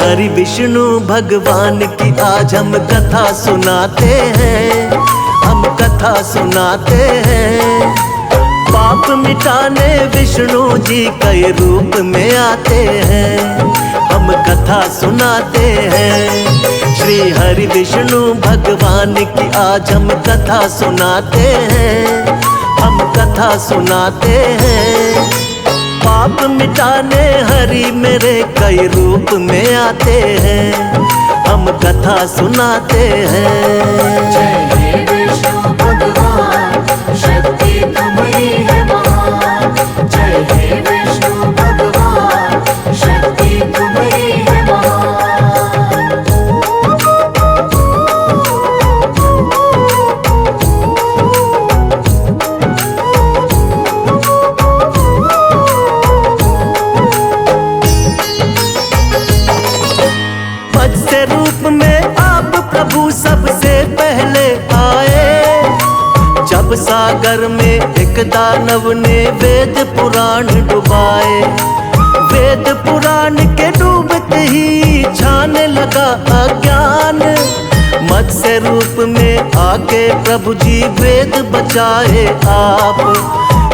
हरि विष्णु भगवान की आज हम कथा सुनाते हैं, हम कथा सुनाते हैं। पाप मिटाने विष्णु जी कई रूप में आते हैं, हम कथा सुनाते हैं। श्री हरि विष्णु भगवान की आज हम कथा सुनाते हैं, हम कथा सुनाते हैं। पाप मिटाने हरि मेरे कई रूप में आते हैं, हम कथा सुनाते हैं। जय हे विष्णु भगवान, शक्ति तुम्हारी है महान। जय हे विष्णु भगवान, शक्ति तुम्हारी है महान। मत्स्य रूप में आप प्रभु सबसे पहले आए, जब सागर में एक दानव ने वेद पुराण डुबाए। वेद पुराण के डूबते ही छाने लगा अज्ञान, मत्स्य रूप में आके प्रभु जी वेद बचाए आप।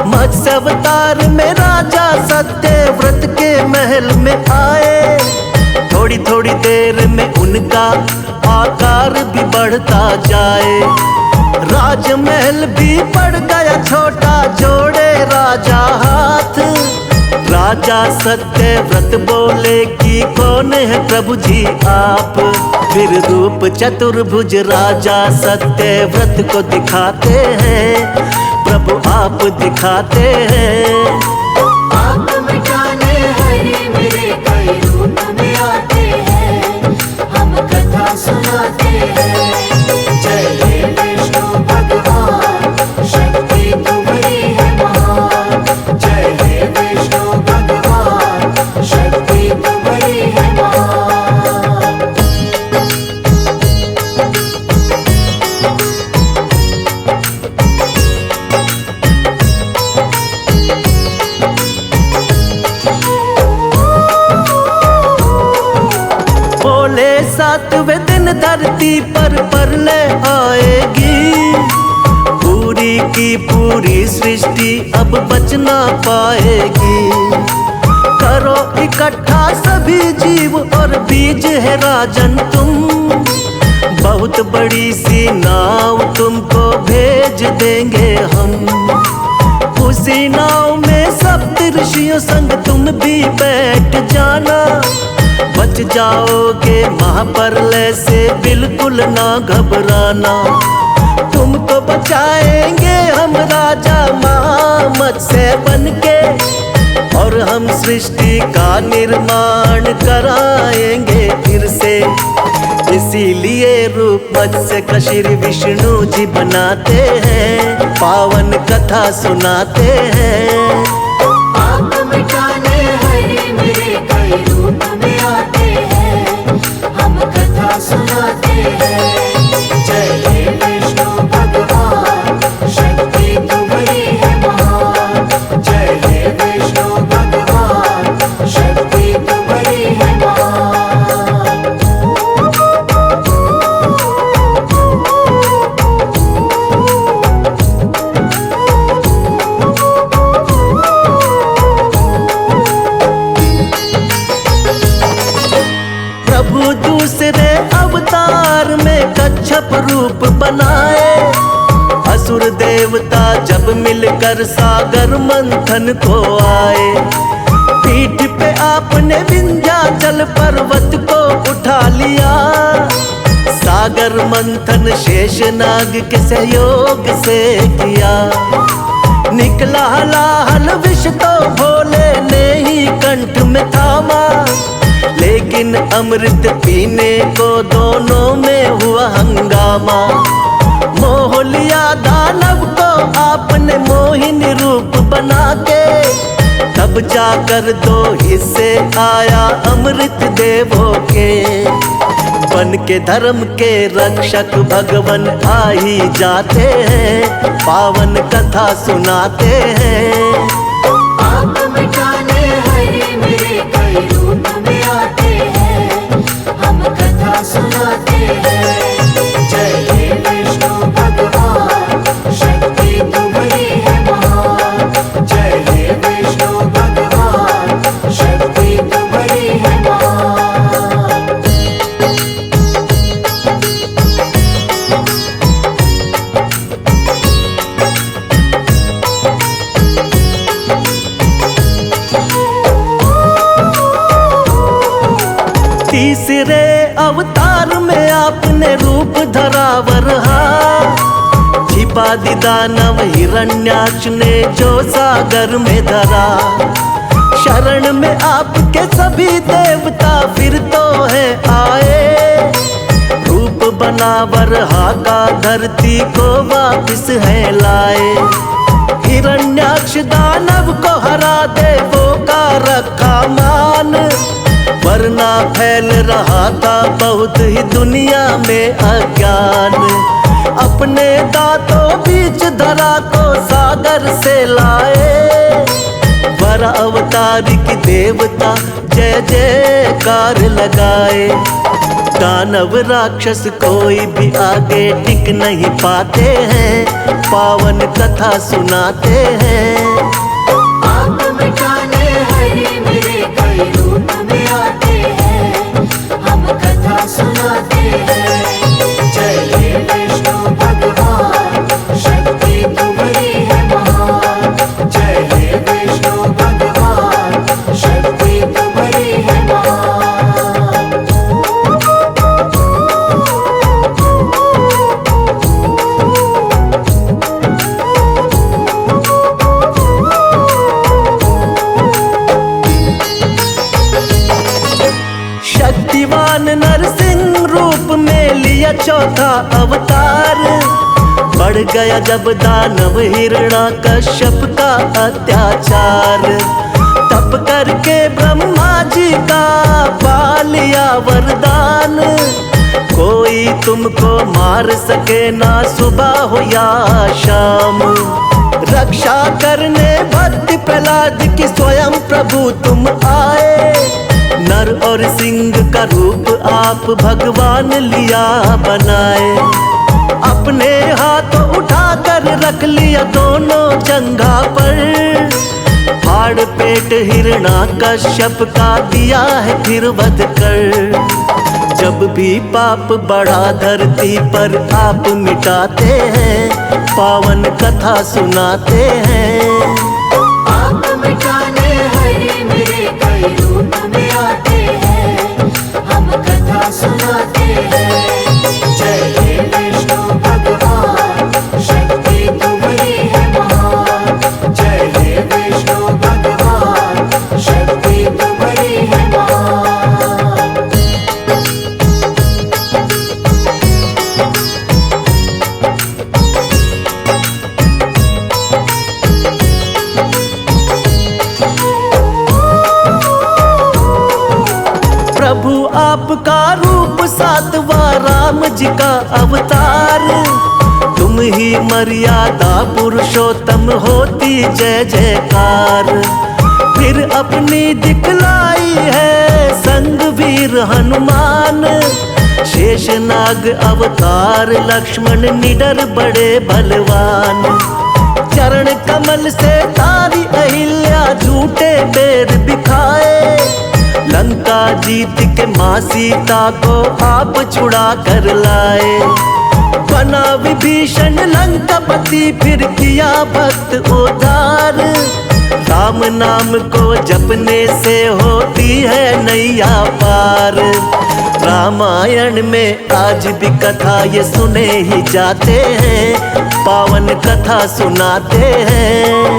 मत्स्य अवतार में राजा सत्यव्रत के महल में आए, थोड़ी थोड़ी देर में उनका आकार भी बढ़ता जाए। राजमहल भी पड़ गया छोटा, जोड़े राजा हाथ। राजा सत्यव्रत बोले कि कौन है प्रभु जी आप। फिर रूप चतुर्भुज राजा सत्यव्रत को दिखाते हैं, प्रभु आप दिखाते हैं। पाप मिटाने हरि मेरे कई रूप में आते हैं, हम कथा सुनाते हैं। जय हे विष्णु भगवान, शक्ति तुम्हारी है महान। जय हे विष्णु भगवान, शक्ति तुम्हारी है महान। बोले सातवें दिन धरती पर प्रलय आएगी, पूरी की पूरी सृष्टि अब बच ना पाएगी। करो इकट्ठा सभी जीव और बीज है राजन तुम, बहुत बड़ी सी नाव तुमको भेज देंगे हम। उसी नाव में सप्त ऋषियों संग तुम भी बैठ जाना, बच जाओगे महाप्रलय से बिल्कुल ना घबराना। तुमको बचाएंगे हम राजा महामत्स्य बनके, और हम सृष्टि का निर्माण कराएंगे फिर से। इसीलिए रूप मत्स्य का श्री विष्णु जी बनाते हैं, पावन कथा सुनाते हैं। पाप मिटाने हरि मेरे कई रूप में आते हैं, हम कथा सुनाते हैं। जय हे विष्णु भगवान, शक्ति तुम्हारी है महान। जय हे विष्णु भगवान, शक्ति तुम्हारी है महान। प्रभु दूसरे अवतार में कच्छप रूप बनाए, असुर देवता जब मिलकर सागर मंथन को आए। पीठ पे आपने विंध्याचल पर्वत को उठा लिया, सागर मंथन शेषनाग के सहयोग से किया। निकला हलाहल विष तो भोले ने ही कंठ में थामा, लेकिन अमृत पीने को दोनों में हुआ हंगामा। मोह लिया दानव को आपने मोहिनी रूप बना के, तब जाकर दो हिस्से आया अमृत देवों के। बन के धर्म के रक्षक भगवन आ ही जाते हैं, पावन कथा सुनाते हैं। पाप मिटाने हरि मेरे कई रूप में आते हैं, तीसरे अवतार में आपने रूप धरा वरहा, छिपा दी दानव हिरण्याक्ष ने जो सागर में धरा। शरण में आपके सभी देवता फिर तो है आए, रूप बना वरहा का धरती को वापिस है लाए। हिरण्याक्ष दानव को हरा देवों का रखा मान, वरना फैल रहा था बहुत ही दुनिया में अज्ञान। अपने दांतों बीच धरा को सागर से लाए, वर अवतारी की देवता जय जयकार लगाए। दानव राक्षस कोई भी आगे टिक नहीं पाते हैं, पावन कथा सुनाते हैं। पाप मिटाने हरे मेरे कई रूप में आते हैं, हम कथा सुनाते हैं। जय हे विष्णु भगवान, शक्ति तुम्हारी है महान। जय हे विष्णु भगवान, शक्ति तुम्हारी है महान। शक्तिवान नरसिंह रूप में लिया चौथा अवतार, बढ़ गया जब दानव हिरण्याकश्यप का अत्याचार। तप करके ब्रह्मा जी का पा लिया वरदान, कोई तुमको मार सके ना सुबह हो या शाम। रक्षा करने भक्त प्रहलाद की स्वयं प्रभु तुम आए, नर और सिंह का रूप आप भगवान लिया बनाए। अपने हाथों उठाकर रख लिया दोनों जंघा पर, फाड़ पेट हिरण्याकश्यप का दिया है फिर वध कर। जब भी पाप बढ़ा धरती पर आप मिटाते हैं, पावन कथा सुनाते हैं। पाप मिटाने हरे मेरे कई रूप में आते हैं, हम कथा सुनाते हैं। जय हे विष्णु भगवान, शक्ति तुम्हारी है महान। जय हे विष्णु भगवान, शक्ति तुम्हारी है महान। प्रभु आपका रूप सातवां राम जी का अवतार, तुम ही मर्यादा पुरुषोत्तम होती जय जयकार। फिर अपनी दिखलाई है संग वीर हनुमान, शेषनाग अवतार लक्ष्मण निडर बड़े बलवान। चरण कमल से तारी अहिल्या झूठे बेर बिखाए, लंका जीत के माँ सीता को आप छुड़ा कर लाए। बना विभीषण लंकापति फिर किया भक्त उद्धार, राम नाम को जपने से होती है नैया पार। रामायण में आज भी कथा ये सुने ही जाते हैं, पावन कथा सुनाते हैं।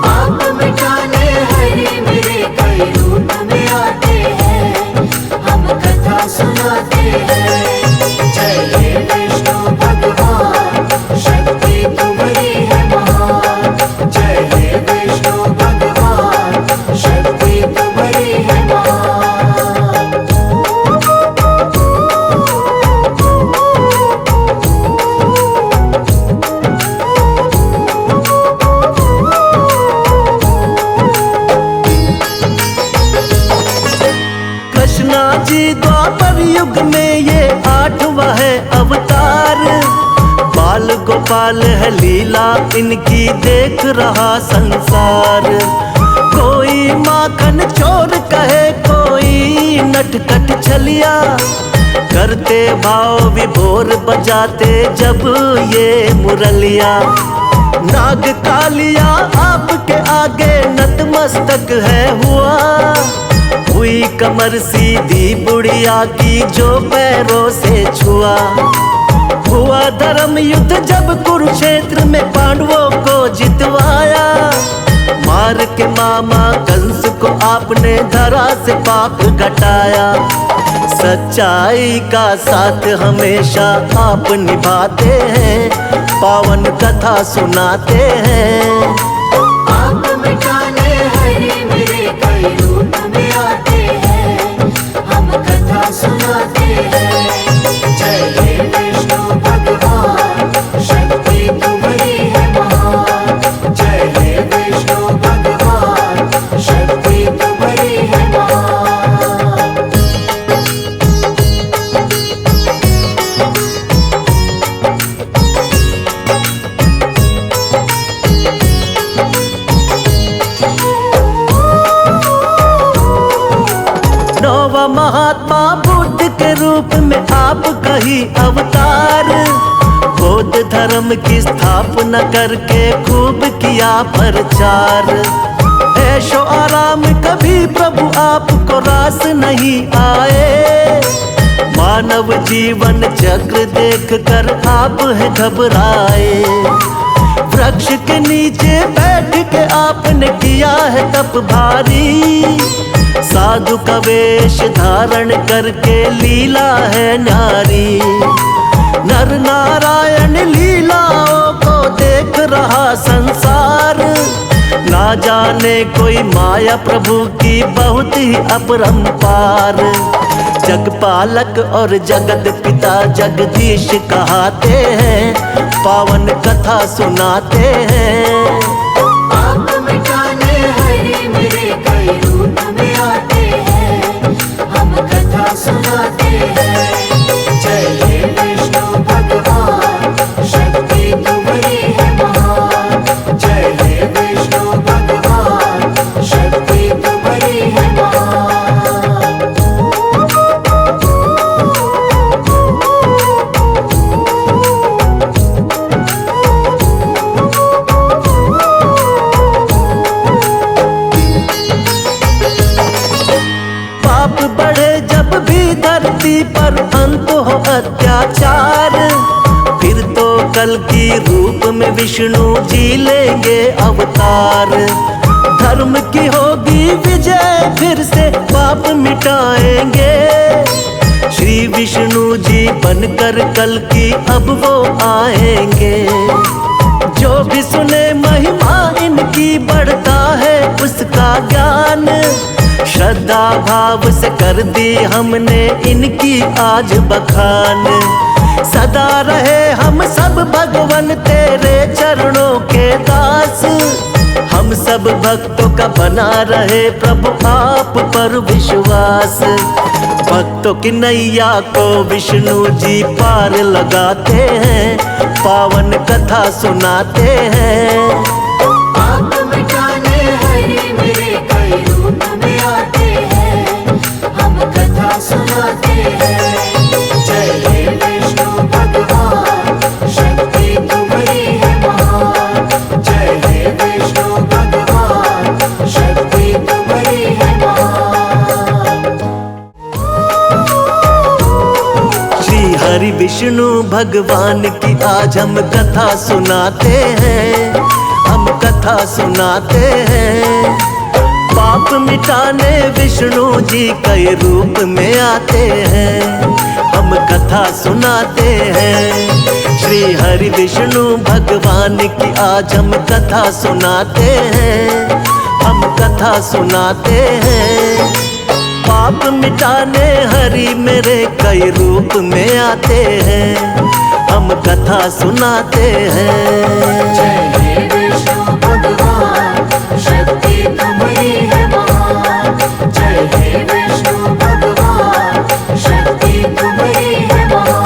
पाप मिटाने हरे मेरे कई रूप में आते हैं, हम कथा सुनाते हैं। जय हे विष्णु भगवान, शक्ति तुम्हारी है महान। जय हे विष्णु भगवान, शक्ति तुम्हारी है महान। कृष्णा जी द्वापर युग में ये आठवां है अवतार, बाल गोपाल है लीला इनकी देख रहा संसार। कोई माखन चोर कहे कोई नटखट छलिया, करते भाव विभोर बजाते जब ये मुरलिया। नाग कालिया आपके आगे नतमस्तक है हुआ हुई कमर सीधी बुढ़िया की जो पैरों से छुआ। हुआ धर्म युद्ध जब कुरुक्षेत्र में पांडवों को जितवाया। मार के मामा कंस को आपने धरा से पाप घटाया। सच्चाई का साथ हमेशा आप निभाते हैं, पावन कथा सुनाते हैं। आप मिटाने हरि मेरे कई रूप में आते हैं, हम कथा सुनाते हैं। जय हे विष्णु भगवान, शक्ति तुम्हारी है महान। जय हे विष्णु भगवान, शक्ति तुम्हारी है महान। नौवा महात्मा बुद्ध के रूप में आप कही अवतार। बौद्ध धर्म की स्थापना करके खूब किया प्रचार। ऐशो आराम कभी प्रभु आपको रास नहीं आए। मानव जीवन चक्र देख कर आप है घबराए। वृक्ष के नीचे बैठ के आपने किया है तप भारी। साधु का वेश धारण करके लीला है न्यारी। नर नारायण लीलाओं को देख रहा संसार। ना जाने कोई माया प्रभु की बहुत ही अपरंपार। जगपालक और जगत पिता जगदीश कहाते हैं, पावन कथा सुनाते हैं। आप मिटाने हरि मेरे कई रूप में आते हैं, हम कथा सुनाते हैं। जय हे विष्णु भगवान, शक्ति तुम्हारी है महान। जय हे विष्णु भगवान, शक्ति तुम्हारी है महान। पाप बढ़े जब भी धरती पर अंत हो अत्याचार। फिर तो कल की रूप में विष्णु जी लेंगे अवतार। धर्म की होगी विजय, फिर से पाप मिटाएंगे। श्री विष्णु जी बनकर कल की अब वो आएंगे। जो भी सुने महिमा इनकी बढ़ता है उसका ज्ञान। श्रद्धा भाव से कर दी हमने इनकी आज बखान। सदा रहे हम सब भगवन तेरे चरणों के दास। हम सब भक्तों का बना रहे प्रभु आप पर विश्वास। भक्तों की नैया को विष्णु जी पार लगाते हैं, पावन कथा सुनाते हैं। आप मिटाने हरि मेरे कई रूप में आते हैं, हम कथा सुनाते हैं। जय हे विष्णु भगवान, शक्ति तुम्हारी है महान। जय हे विष्णु भगवान, शक्ति तुम्हारी है महान। श्री हरि विष्णु भगवान की आज हम कथा सुनाते हैं, हम कथा सुनाते हैं। पाप मिटाने विष्णु जी कई रूप में आते हैं, हम कथा सुनाते हैं। श्री हरि विष्णु भगवान की आज हम कथा सुनाते हैं, हम कथा सुनाते हैं। पाप मिटाने हरि मेरे कई रूप में आते हैं, हम कथा सुनाते हैं। जय हे विष्णु भगवान, शक्ति तुम्हारी है महान। जय हे विष्णु भगवान, शक्ति तुम्हारी है महान।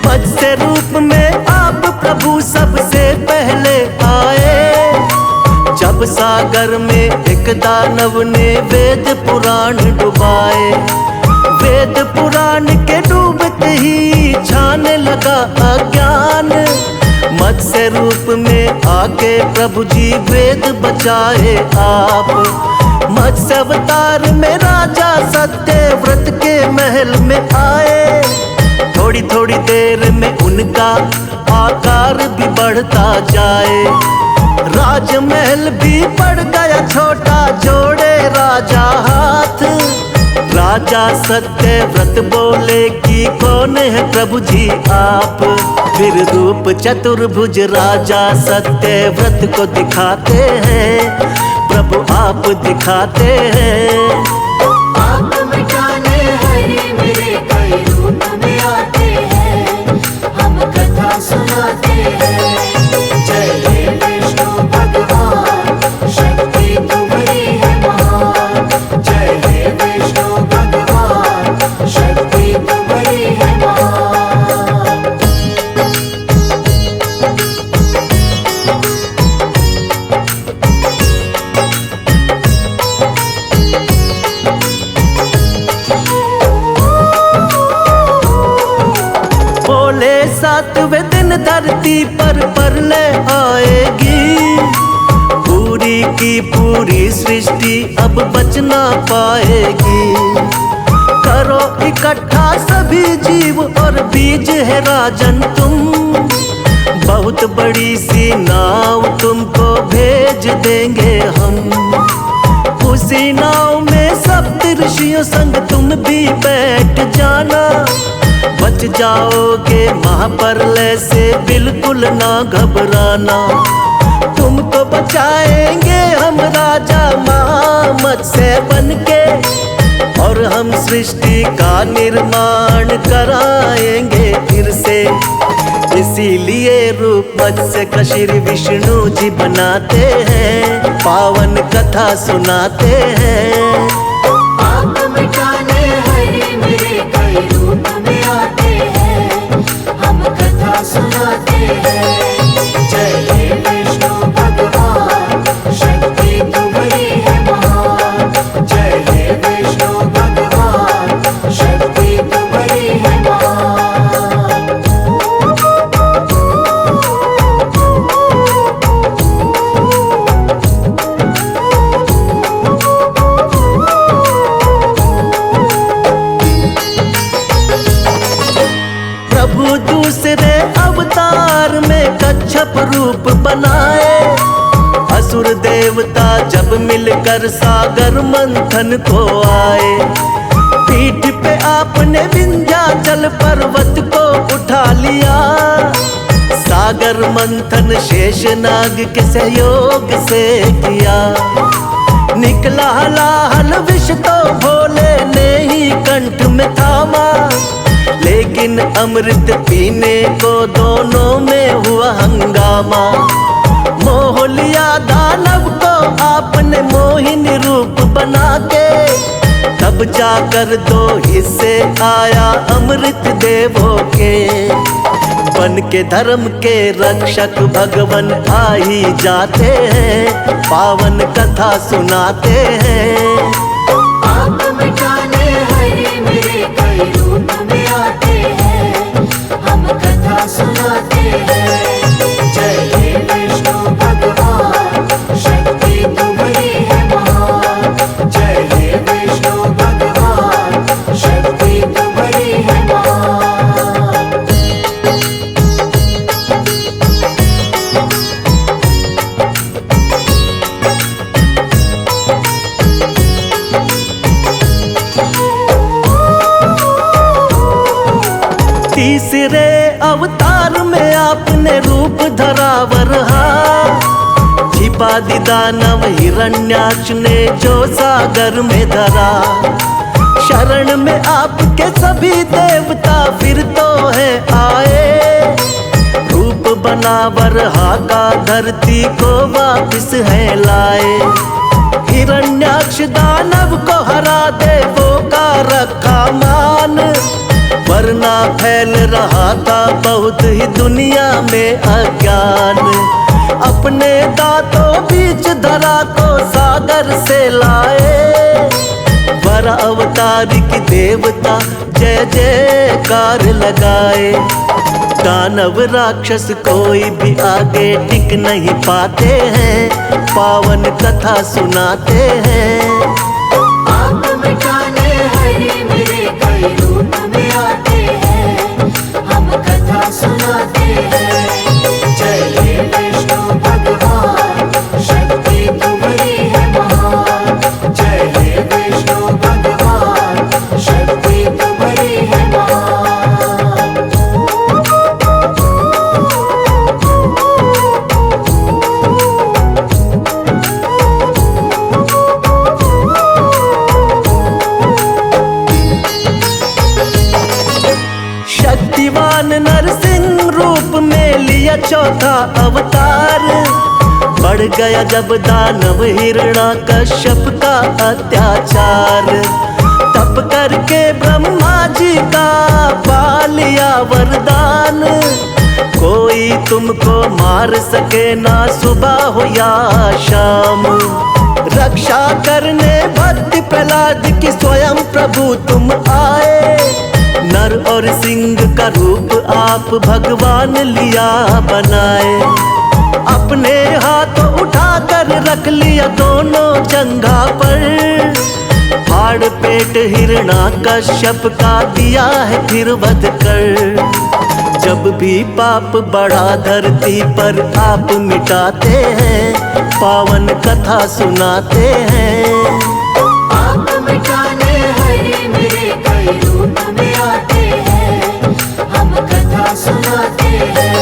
मत्स्य रूप में आप प्रभु सबसे पहले आए। जब सागर में एक दानव ने वेद पुराण डुबाए। वेद पुराण के डूबते ही छाने लगा अज्ञान। मत्स्य रूप में आके प्रभु जी वेद बचाए आप। मत्स्य अवतार में राजा सत्यव्रत के महल में आए। थोड़ी थोड़ी देर में उनका आकार भी बढ़ता जाए। राजमहल भी पड़ गया छोटा, जोड़े राजा हाथ। राजा सत्यव्रत बोले कि कौन है प्रभु जी आप। फिर रूप चतुर्भुज राजा सत्यव्रत को दिखाते हैं, प्रभु आप दिखाते हैं। पाप मिटाने हरि मेरे कई रूप में आते हैं, हम कथा सुनाते हैं। जय हे विष्णु भगवान, शक्ति तुम्हारी है महान। जय हे विष्णु भगवान, शक्ति तुम्हारी है महान। बोले सातवें दिन धरती पर प्रलय आएगी। पूरी की पूरी सृष्टि अब बच ना पाएगी। करो इकट्ठा सभी जीव और बीज है राजन तुम। बहुत बड़ी सी नाव तुमको भेज देंगे हम। उसी नाव में सप्त ऋषियों संग तुम भी बैठ जाना। बच जाओगे महाप्रलय से बिल्कुल ना घबराना। तुमको बचाएंगे हम राजा मत्स्य बनके, और हम सृष्टि का निर्माण कराएंगे फिर से। इसीलिए रूप मत्स्य का श्री विष्णु जी बनाते हैं, पावन कथा सुनाते हैं। पाप मिटाने हरि मेरे कई रूप में आते हैं, हम कथा सुनाते हैं। जय हे विष्णु भगवान, शक्ति तुम्हारी है महान। जय हे विष्णु भगवान, शक्ति तुम्हारी है महान। प्रभु दूसरे अवतार में कच्छप रूप बनाए। असुर देवता जब मिलकर सागर मंथन को आए। पीठ पे आपने विंध्याचल पर्वत को उठा लिया। सागर मंथन शेषनाग के सहयोग से किया। निकला हलाहल विष तो भोले ने ही कंठ में थामा। लेकिन अमृत पीने को दोनों में हुआ हंगामा। मोह लिया दानव को आपने मोहिनी रूप बना के। तब जाकर दो हिस्से आया अमृत देवों के। बन के धर्म के रक्षक भगवन आ ही जाते हैं, पावन कथा सुनाते हैं। पाप मिटाने हरि मेरे कई रूप में आते हैं, हम कथा सुनाते हैं। जय हे विष्णु भगवान, शक्ति तुम्हारी है महान। जय हे विष्णु भगवान, शक्ति तुम्हारी है महान। तीसरे अवतार में आपने रूप धरा वरहा। छिपा दी दानव हिरण्याक्ष ने जो सागर में धरा। शरण में आपके सभी देवता फिर तो है आए। रूप बना वरहा का धरती को वापिस है लाए। हिरण्याक्ष दानव को हरा देवों का रखा मान। वरना फैल रहा था बहुत ही दुनिया में अज्ञान। अपने दांतों बीच धरा को सागर से लाए। वर अवतार की देवता जय जयकार लगाए। दानव राक्षस कोई भी आगे टिक नहीं पाते हैं, पावन कथा सुनाते हैं। आप मिटाने हरे मेरे कई रूप में आते हैं, हम कथा सुनाते हैं। जय हे विष्णु भगवान, शक्ति तुम्हारी है महान। जय हे विष्णु भगवान, शक्ति तुम्हारी है महान। शक्तिवान नरसिंह रूप में लिया चौथा अवतार। बढ़ गया जब दानव हिरण्याकश्यप का अत्याचार। तप करके ब्रह्मा जी का पा लिया वरदान। कोई तुमको मार सके ना सुबह हो या शाम। रक्षा करने भक्ति प्रहलाद की स्वयं प्रभु तुम आए। नर और सिंह का रूप आप भगवान लिया बनाए। अपने हाथों उठाकर रख लिया दोनों जंघा पर। फाड़ पेट हिरण्याकश्यप का दिया है फिर वध कर। जब भी पाप बढ़ा धरती पर आप मिटाते हैं, पावन कथा सुनाते हैं। आप मिटाने हरे मेरे कई रूप में आते हैं, हम कथा सुनाते हैं।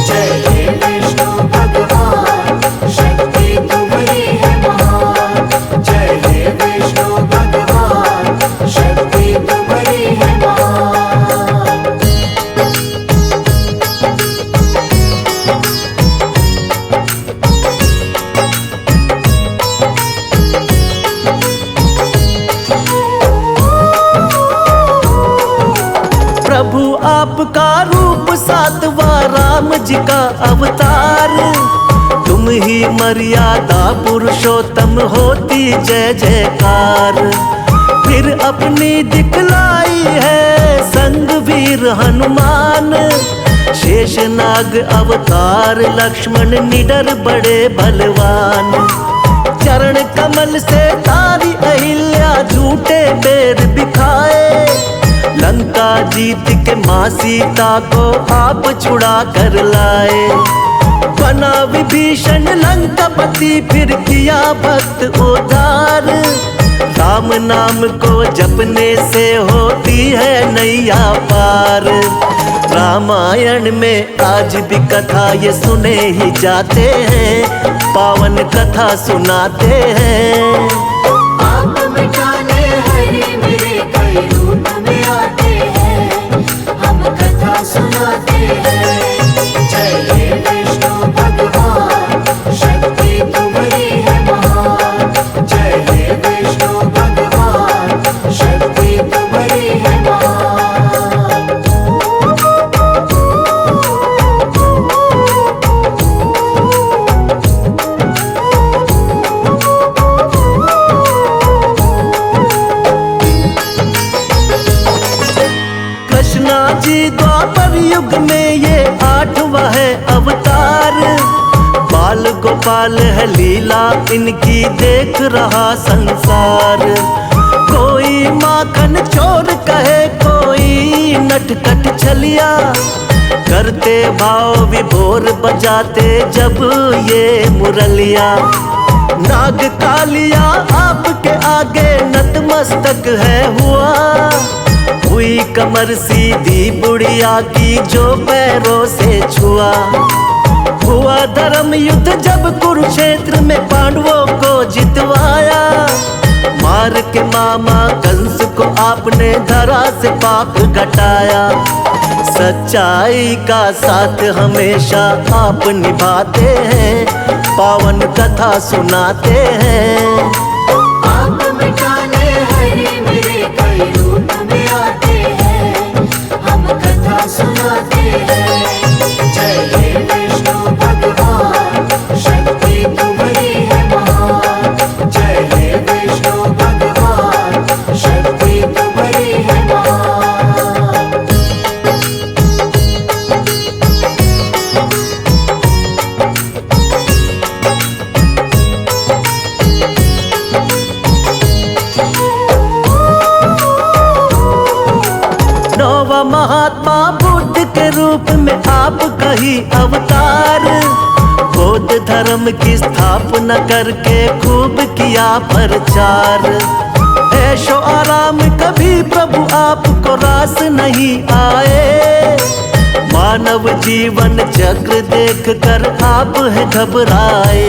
जय हे विष्णु भगवान, शक्ति तुम्हारी है महान। जय हे विष्णु भगवान, शक्ति तुम्हारी है महान। प्रभु आपका रूप सातवां राम जी का अवतार। तुम ही मर्यादा पुरुषोत्तम होती जय जयकार। फिर अपनी दिखलाई है संग वीर हनुमान। शेषनाग अवतार लक्ष्मण निडर बड़े बलवान। चरण कमल से तारी अहिल्या झूठे बेर बिखाए। लंका जीत के मां सीता को आप छुड़ा कर लाए। बना विभीषण लंकापति फिर किया भक्त उद्धार। राम नाम को जपने से होती है नैया पार। रामायण में आज भी कथा ये सुने ही जाते हैं, पावन कथा सुनाते हैं। आप मिटाने हरे मेरे कई रूप में आते हैं, हम कथा सुनाते हैं। जय हे विष्णु भगवान, शक्ति तुम्हारी है महान। जय हे विष्णु भगवान, शक्ति तुम्हारी है महान। कृष्णा जी द्वापर युग में ये 8वां है अवतार। बाल गोपाल है लीला इनकी देख रहा संसार। कोई माखन चोर कहे कोई नटखट छलिया। करते भाव विभोर बजाते जब ये मुरलिया। नाग कालिया आपके आगे नतमस्तक है हुआ। हुई कमर सीधी बुढ़िया की जो पैरों से छुआ। हुआ धर्म युद्ध जब कुरुक्षेत्र में पांडवों को जितवाया। मार के मामा कंस को आपने धरा से पाप घटाया। सच्चाई का साथ हमेशा आप निभाते हैं, पावन कथा सुनाते हैं। आप मिटाने हरे मेरे कई रूप में आते हैं, हम कथा सुनाते हैं। जय हे विष्णु भगवान, हुआ महात्मा बुद्ध के रूप में आपका ही अवतार। बौद्ध धर्म की स्थापना करके खूब किया प्रचार। ऐशो आराम कभी प्रभु आपको रास नहीं आए। मानव जीवन चक्र देख कर आप है घबराए।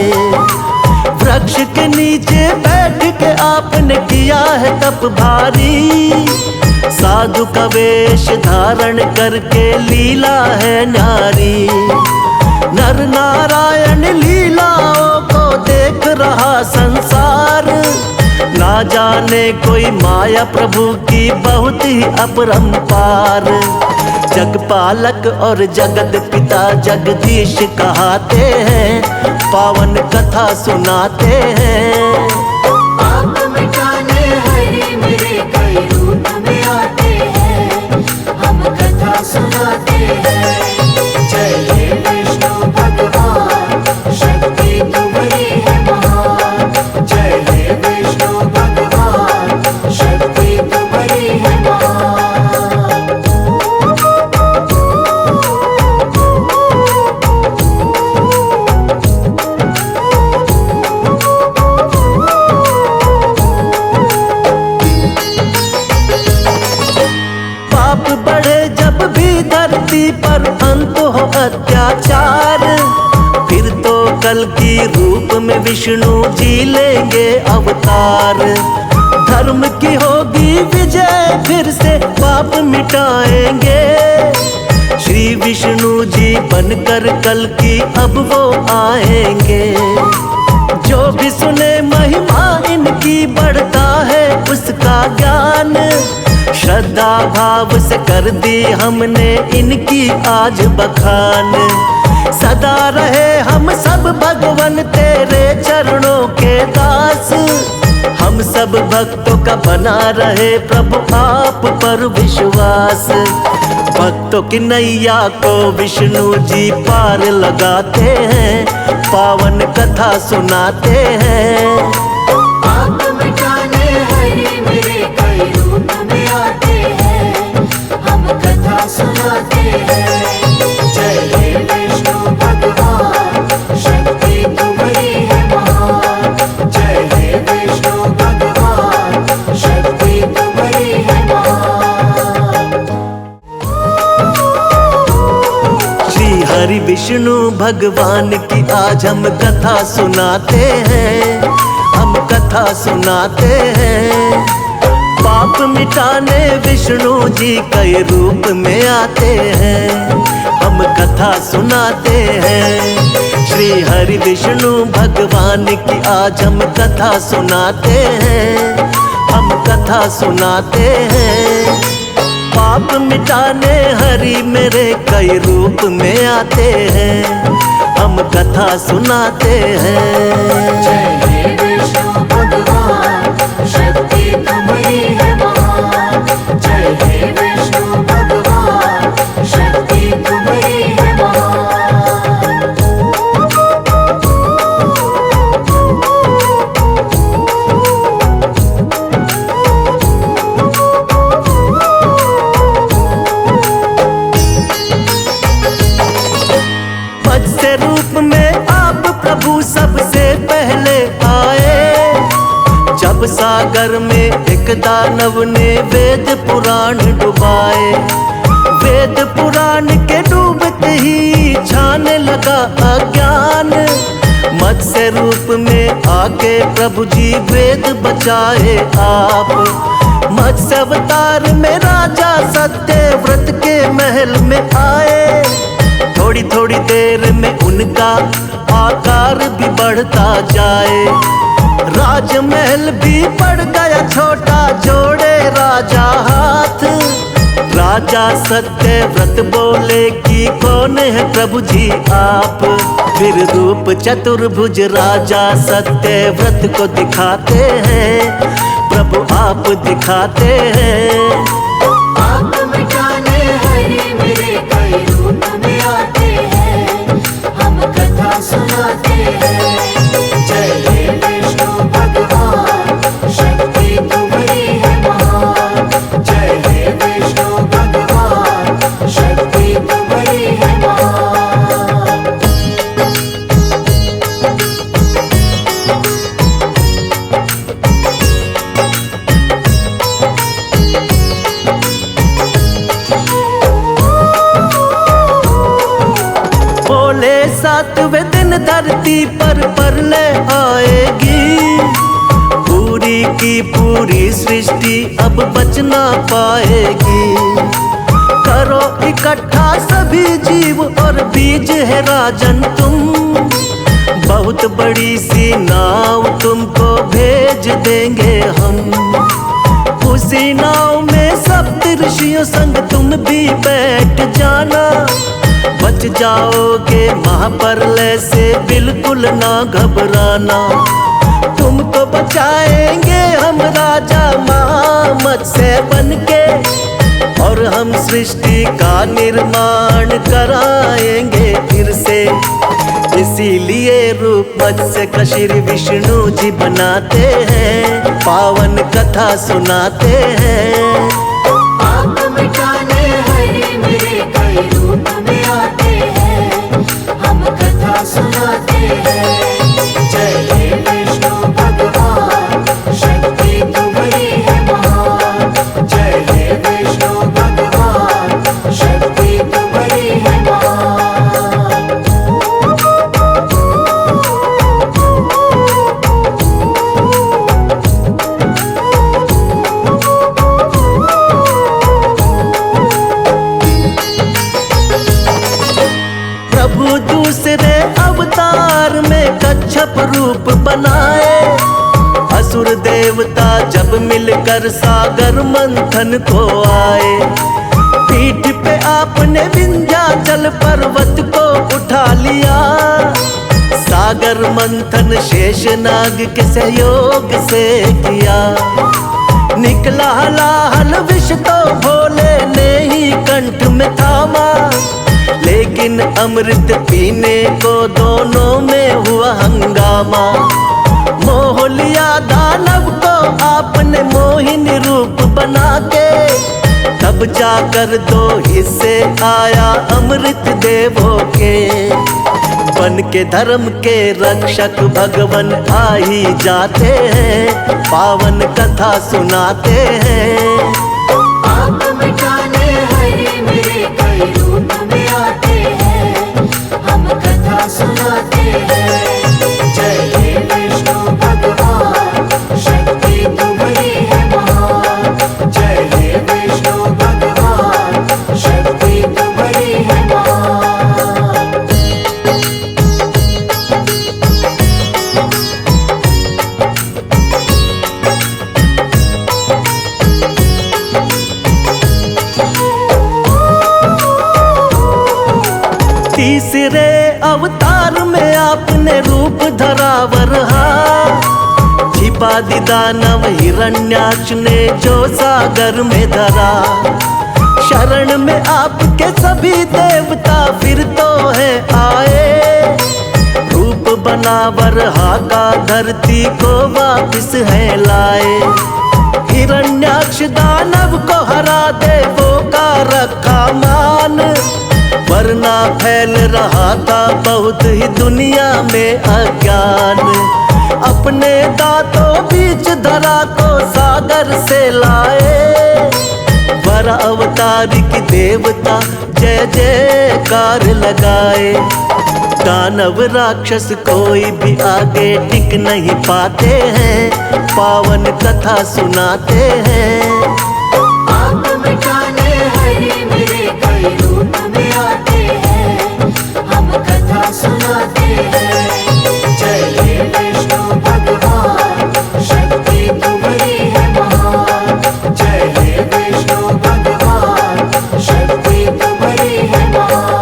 वृक्ष के नीचे बैठ के आपने किया है तप भारी। साधु का वेश धारण करके लीला है न्यारी। नर नारायण लीलाओं को देख रहा संसार। ना जाने कोई माया प्रभु की बहुत ही अपरंपार। जगपालक और जगत पिता जगदीश कहाते हैं, पावन कथा सुनाते हैं। पाप मिटाने हरि मेरे कई रूप में आते हैं, हम कथा सुनाते हैं। जय हे विष्णु भगवान, शक्ति तुम्हारी है महान। जय हे विष्णु भगवान, शक्ति तुम्हारी है महान। पाप बढ़े जब भी धरती पर अंत हो अत्याचार। फिर तो कल की रूप में विष्णु जी लेंगे अवतार। धर्म की होगी विजय, फिर से पाप मिटाएंगे। श्री विष्णु जी बनकर कल की अब वो आएंगे। जो भी सुने महिमा इनकी बढ़ता है उसका ज्ञान। श्रद्धा भाव से कर दी हमने इनकी आज बखान। सदा रहे हम सब भगवन तेरे चरणों के दास। हम सब भक्तों का बना रहे प्रभु आप पर विश्वास। भक्तों की नैया को विष्णु जी पार लगाते हैं, पावन कथा सुनाते हैं। पाप मिटाने हरि मेरे कई रूप में आते हैं, हम कथा सुनाते हैं। जय हे विष्णु भगवान, शक्ति तुम्हारी है महान। जय हे विष्णु भगवान, शक्ति तुम्हारी है महान। श्री हरि विष्णु भगवान की आज हम कथा सुनाते हैं, हम कथा सुनाते हैं। पाप मिटाने विष्णु जी कई रूप में आते हैं, हम कथा सुनाते हैं। श्री हरि विष्णु भगवान की आज हम कथा सुनाते हैं, हम कथा सुनाते हैं। पाप मिटाने हरि मेरे कई रूप में आते हैं, हम कथा सुनाते हैं। जय हे विष्णु भगवान, शक्ति तुम्हारी है महान। जय हे विष्णु भगवान, शक्ति तुम्हारी है महान। मत्स्य रूप में आप प्रभु सबसे पहले आए। जब सागर में एक दानव ने वेद पुराण डुबाए। वेद पुराण के डूबते ही छाने लगा अज्ञान। मत्स्य रूप में आके प्रभु जी वेद बचाए आप। मत्स्य अवतार में राजा सत्यव्रत के महल में आए। थोड़ी थोड़ी देर में उनका आकार भी बढ़ता जाए। राजमहल भी पड़ गया छोटा, जोड़े राजा हाथ। राजा सत्यव्रत बोले कि कौन है प्रभु जी आप। फिर रूप चतुर्भुज राजा सत्यव्रत को दिखाते हैं, प्रभु आप दिखाते हैं। पाप मिटाने हरि मेरे कई रूप में आते हैं, हम कथा सुनाते हैं। जय हे विष्णु भगवान, शक्ति तुम्हारी है महान। जय हे विष्णु भगवान, धरती पर प्रलय आएगी, पूरी की पूरी सृष्टि अब बच ना पाएगी। करो इकट्ठा सभी जीव और बीज है राजन तुम, बहुत बड़ी सी नाव तुमको भेज देंगे हम। उसी नाव में सप्तऋषियों संग तुम भी बैठ जाना, बच जाओगे महाप्रलय से बिल्कुल ना घबराना। तुमको बचाएंगे हम राजा महामत्स्य बनके, और हम सृष्टि का निर्माण कराएंगे फिर से। इसीलिए रूप मत्स्य का श्री विष्णु जी बनाते हैं, पावन कथा सुनाते हैं। पाप मिटाने हरि मेरे कई रूप में आते हैं, हम कथा सुनाते हैं। जय हे विष्णु भगवान, शक्ति तुम्हारी है महान। जय हे विष्णु भगवान, शक्ति तुम्हारी है महान। प्रभु दूसरे अवतार में कच्छप रूप बनाए, असुर देवता जब मिलकर सागर मंथन को आए। पीठ पे आपने विंध्याचल पर्वत को उठा लिया, सागर मंथन शेषनाग के सहयोग से किया। निकला हलाहल विष तो भोले ने ही कंठ में थामा, लेकिन अमृत पीने को दोनों में हुआ हंगामा। मोह लिया दानव को आपने मोहिनी रूप बना के, तब जाकर दो हिस्से आया अमृत देवों के। बन के धर्म के रक्षक भगवन आ ही जाते हैं, पावन कथा सुनाते हैं। पाप मिटाने हरि मेरे कई रूप में आते हैं, हम कथा सुनाते हैं। जय हे विष्णु भगवान, शक्ति तुम्हारी है महान। जय हे विष्णु भगवान, शक्ति तुम्हारी है महान। तीसरे अवतार में आपने रूप धरा वरहा, छिपा दी दानव हिरण्याक्ष ने जो सागर में धरा। शरण में आपके सभी देवता फिर तो है आए, रूप बना वरहा का धरती को वापिस है लाए। हिरण्याक्ष दानव को हरा देवों का रखा मान, वरना फैल रहा था बहुत ही दुनिया में अज्ञान। अपने दांतों बीच धरा को सागर से लाए, वर अवतार की देवता जय जयकार लगाए। दानव राक्षस कोई भी आगे टिक नहीं पाते हैं, पावन कथा सुनाते हैं। पाप मिटाने हरि मेरे कई रूप में आते हैं, हम कथा सुनाते हैं। जय हे विष्णु भगवान, शक्ति तुम्हारी है महान। जय हे विष्णु भगवान, शक्ति तुम्हारी है महान।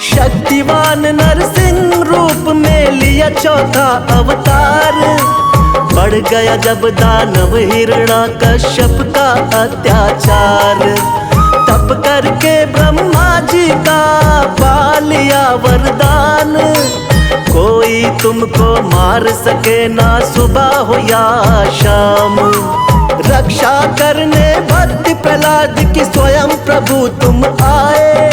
शक्तिवान नरसिंह रूप में लिया चौथा अवतार, बढ़ गया जब दानव हिरण्याकश्यप का अत्याचार। तप करके ब्रह्मा जी का पा लिया वरदान, कोई तुमको मार सके ना सुबह हो या शाम। रक्षा करने भक्त प्रहलाद की स्वयं प्रभु तुम आए,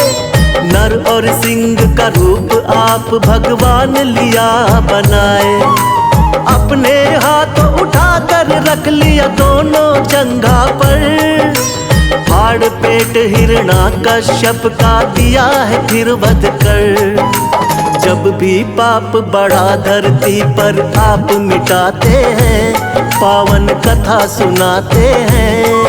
न नर और सिंह का रूप आप भगवान लिया बनाए। अपने हाथों उठाकर रख लिया दोनों जंघा पर, फाड़ पेट हिरणाकश्यप का दिया है फिर वध कर। जब भी पाप बढ़ा धरती पर आप मिटाते हैं, पावन कथा सुनाते हैं।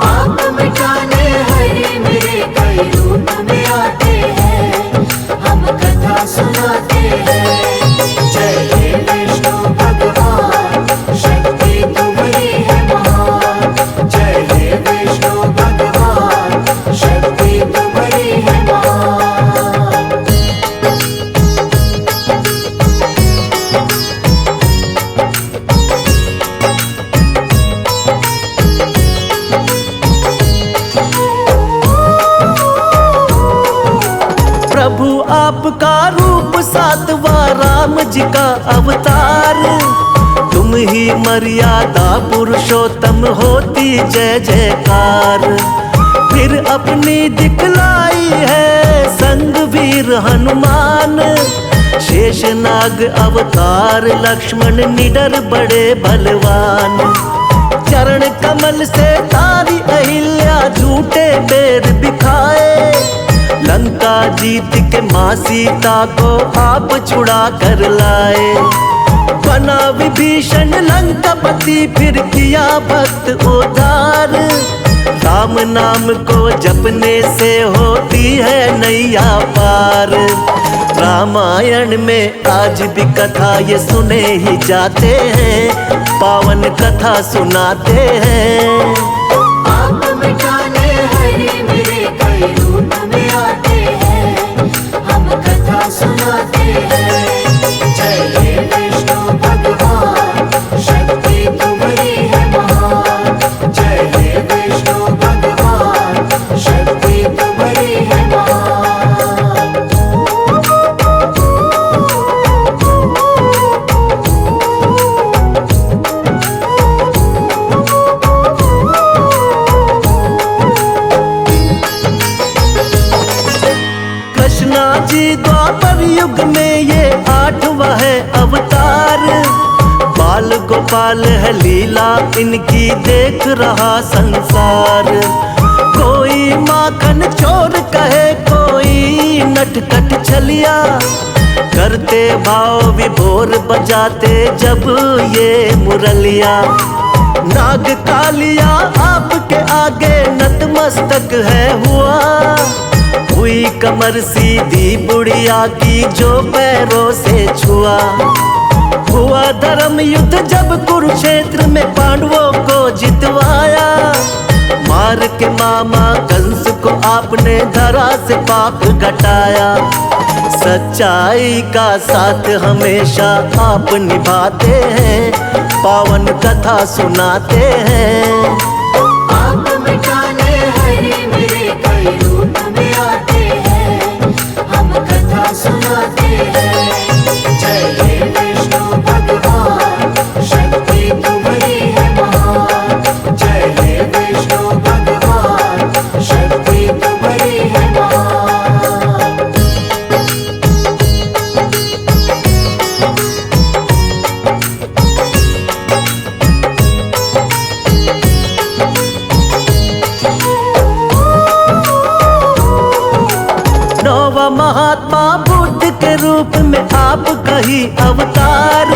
आप मिटाने हरि मेरे कई रूप में आते हैं, हम कथा सुनाते हैं। जय हे विष्णु भगवान, शक्ति तुम्हारी है महान। जय हे विष्णु भगवान, शक्ति तुम्हारी है महान। प्रभु आपका रूप सातवां राम जी का अवतार, तुम ही मर्यादा पुरुषोत्तम होती जय जयकार। फिर अपनी दिखलाई है संग वीर हनुमान, शेषनाग अवतार लक्ष्मण निडर बड़े बलवान। चरण कमल से तारी अहिल्या झूठे बेर बिखाए, लंका जीत के माँ सीता को आप छुड़ा कर लाए। बना विभीषण लंकापति फिर किया भक्त उद्धार, राम नाम को जपने से होती है नैया पार। रामायण में आज भी कथा ये सुने ही जाते हैं, पावन कथा सुनाते हैं। आप मिटाने हरि मेरे कई रूप में आते हैं, हम कथा सुनाते हैं। जय हे विष्णु भगवान, शक्ति तुम्हारी है महान। जय हे विष्णु भगवान, शक्ति तुम्हारी है महान। कृष्णा जी द्वापर युग में ये 8वां है अवतार, बाल गोपाल है लीला इनकी देख रहा संसार। कोई माखन चोर कहे कोई नटखट छलिया, करते भाव विभोर बजाते जब ये मुरलिया। नाग कालिया आपके आगे नतमस्तक है हुआ, हुई कमर सीधी बुढ़िया की जो पैरों से छुआ। हुआ धर्म युद्ध जब कुरुक्षेत्र में पांडवों को जितवाया, मार के मामा कंस को आपने धरा से पाप घटाया। सच्चाई का साथ हमेशा आप निभाते हैं, पावन कथा सुनाते हैं। आप मिटाने हरि मेरे कई रूप में आते हैं, हम कथा सुनाते हैं। जय हे विष्णु भगवान, शक्ति तुम्हारी है महान। जय हे विष्णु भगवान, शक्ति तुम्हारी है महान। नौवा महात्मा बुद्ध के रूप में आप कही अवतार,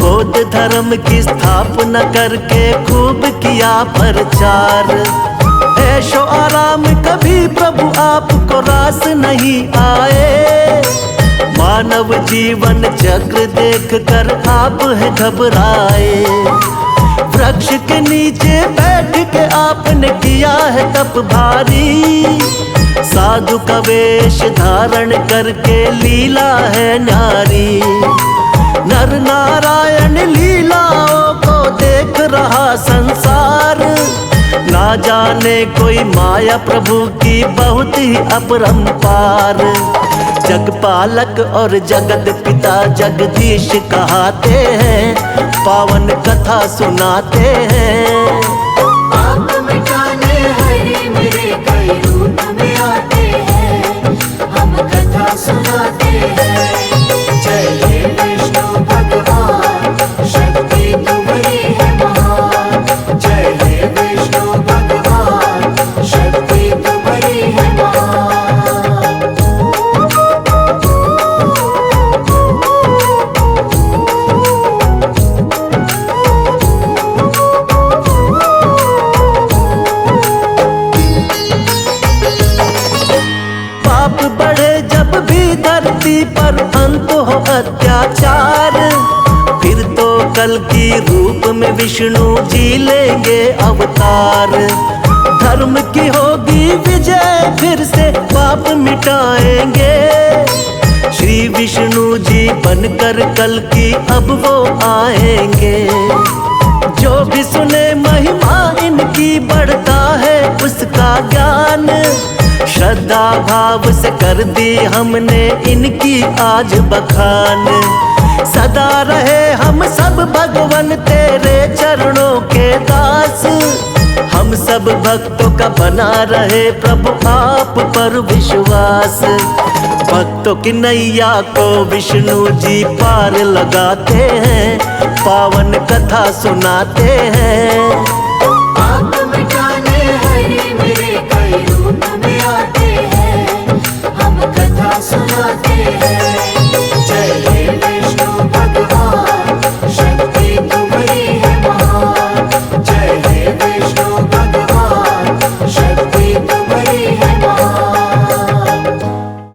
बौद्ध धर्म की स्थापना करके खूब किया प्रचार। ऐशो आराम कभी प्रभु आपको रास नहीं आए, मानव जीवन चक्र देख कर आप है घबराए। वृक्ष के नीचे बैठ के आपने किया है तप भारी, साधु का वेश धारण करके लीला है नारी। नर नारायण लीलाओं को देख रहा संसार, ना जाने कोई माया प्रभु की बहुत ही अपरंपार। जगपालक और जगत पिता जगदीश कहाते हैं, पावन कथा सुनाते हैं। आप मिटाने हरि मेरे कई रूप में आते हैं, पर अंत हो अत्याचार, फिर तो कल की रूप में विष्णु जी लेंगे अवतार। धर्म की होगी विजय, फिर से पाप मिटाएंगे। श्री विष्णु जी बनकर कल की अब वो आएंगे। जो भी सुने महिमा इनकी बढ़ता है उसका ज्ञान, श्रद्धा भाव से कर दी हमने इनकी आज बखान। सदा रहे हम सब भगवन तेरे चरणों के दास, हम सब भक्तों का बना रहे प्रभु आप पर विश्वास। भक्तों की नैया को विष्णु जी पार लगाते हैं, पावन कथा सुनाते हैं। पाप मिटाने हरि मेरे कई रूप में आते हैं, हम कथा सुनाते हैं।